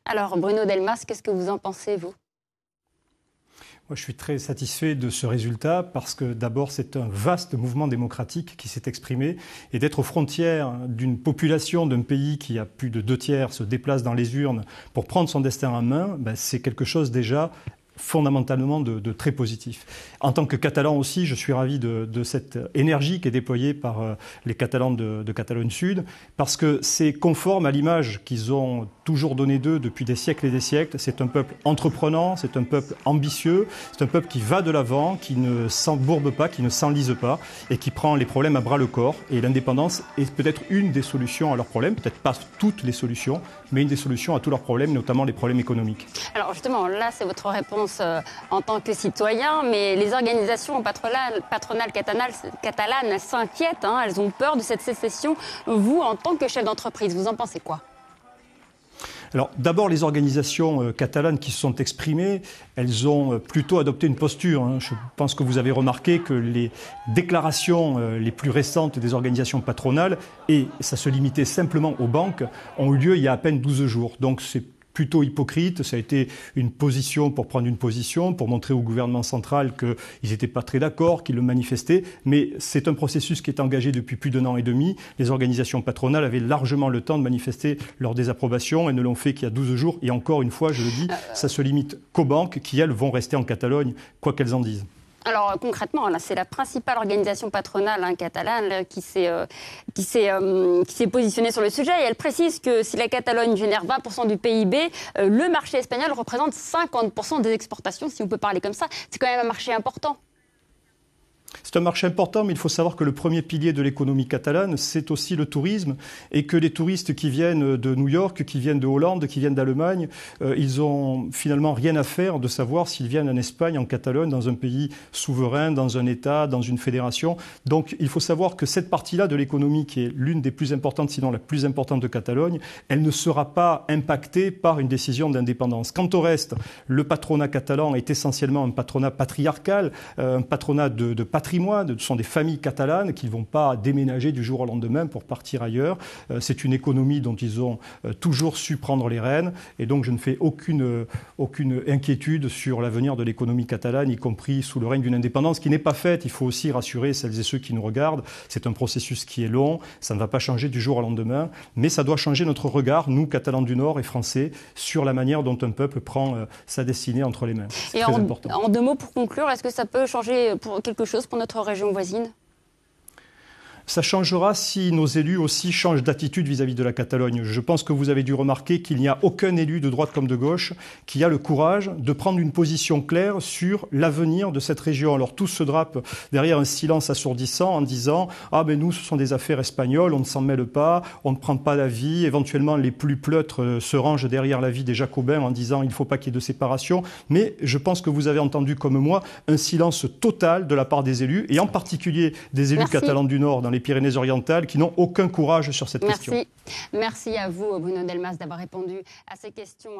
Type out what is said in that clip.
Alors Bruno Delmas, qu'est-ce que vous en pensez, vous ? Moi, je suis très satisfait de ce résultat parce que d'abord, c'est un vaste mouvement démocratique qui s'est exprimé et d'être aux frontières d'une population d'un pays qui a plus de 2/3 se déplace dans les urnes pour prendre son destin en main, c'est quelque chose déjà fondamentalement de très positif. En tant que Catalan aussi, je suis ravi de cette énergie qui est déployée par les Catalans de Catalogne Sud, parce que c'est conforme à l'image qu'ils ont toujours donnée d'eux depuis des siècles et des siècles. C'est un peuple entreprenant, c'est un peuple ambitieux, c'est un peuple qui va de l'avant, qui ne s'embourbe pas, qui ne s'enlise pas, et qui prend les problèmes à bras le corps. Et l'indépendance est peut-être une des solutions à leurs problèmes, peut-être pas toutes les solutions, mais une des solutions à tous leurs problèmes, notamment les problèmes économiques. Alors justement, là, c'est votre réponse en tant que citoyen, mais les organisations patronales catalanes s'inquiètent, elles ont peur de cette sécession. Vous, en tant que chef d'entreprise, vous en pensez quoi ? Alors d'abord, les organisations catalanes qui se sont exprimées, elles ont plutôt adopté une posture. Je pense que vous avez remarqué que les déclarations les plus récentes des organisations patronales, et ça se limitait simplement aux banques, ont eu lieu il y a à peine 12 jours. Donc c'est plutôt hypocrite, ça a été une position pour prendre une position, pour montrer au gouvernement central qu'ils n'étaient pas très d'accord, qu'ils le manifestaient, mais c'est un processus qui est engagé depuis plus d'1 an et demi. Les organisations patronales avaient largement le temps de manifester leur désapprobation, elles ne l'ont fait qu'il y a 12 jours, et encore une fois, je le dis, ça se limite qu'aux banques qui, elles, vont rester en Catalogne, quoi qu'elles en disent. Alors concrètement, là, c'est la principale organisation patronale catalane qui s'est positionnée sur le sujet. Et elle précise que si la Catalogne génère 20% du PIB, le marché espagnol représente 50% des exportations, si on peut parler comme ça. C'est quand même un marché important. C'est un marché important, mais il faut savoir que le premier pilier de l'économie catalane, c'est aussi le tourisme, et que les touristes qui viennent de New York, qui viennent de Hollande, qui viennent d'Allemagne, ils ont finalement rien à faire de savoir s'ils viennent en Espagne, en Catalogne, dans un pays souverain, dans un État, dans une fédération. Donc il faut savoir que cette partie-là de l'économie, qui est l'une des plus importantes, sinon la plus importante de Catalogne, elle ne sera pas impactée par une décision d'indépendance. Quant au reste, le patronat catalan est essentiellement un patronat patriarcal, un patronat de patrimoine. Ce sont des familles catalanes qui ne vont pas déménager du jour au lendemain pour partir ailleurs. C'est une économie dont ils ont toujours su prendre les rênes. Et donc je ne fais aucune inquiétude sur l'avenir de l'économie catalane, y compris sous le règne d'une indépendance qui n'est pas faite. Il faut aussi rassurer celles et ceux qui nous regardent. C'est un processus qui est long. Ça ne va pas changer du jour au lendemain. Mais ça doit changer notre regard, nous, Catalans du Nord et Français, sur la manière dont un peuple prend sa destinée entre les mains. C'est très important. En 2 mots pour conclure, est-ce que ça peut changer pour quelque chose pour notre région voisine ? Ça changera si nos élus aussi changent d'attitude vis-à-vis de la Catalogne. Je pense que vous avez dû remarquer qu'il n'y a aucun élu de droite comme de gauche qui a le courage de prendre une position claire sur l'avenir de cette région. Alors tous se drapent derrière un silence assourdissant en disant « Ah ben nous, ce sont des affaires espagnoles, on ne s'en mêle pas, on ne prend pas l'avis ». Éventuellement, les plus pleutres se rangent derrière l'avis des Jacobins en disant « Il ne faut pas qu'il y ait de séparation ». Mais je pense que vous avez entendu comme moi un silence total de la part des élus, et en particulier des élus catalans du Nord dans les Pyrénées-Orientales qui n'ont aucun courage sur cette question. Merci à vous, Bruno Delmas, d'avoir répondu à ces questions.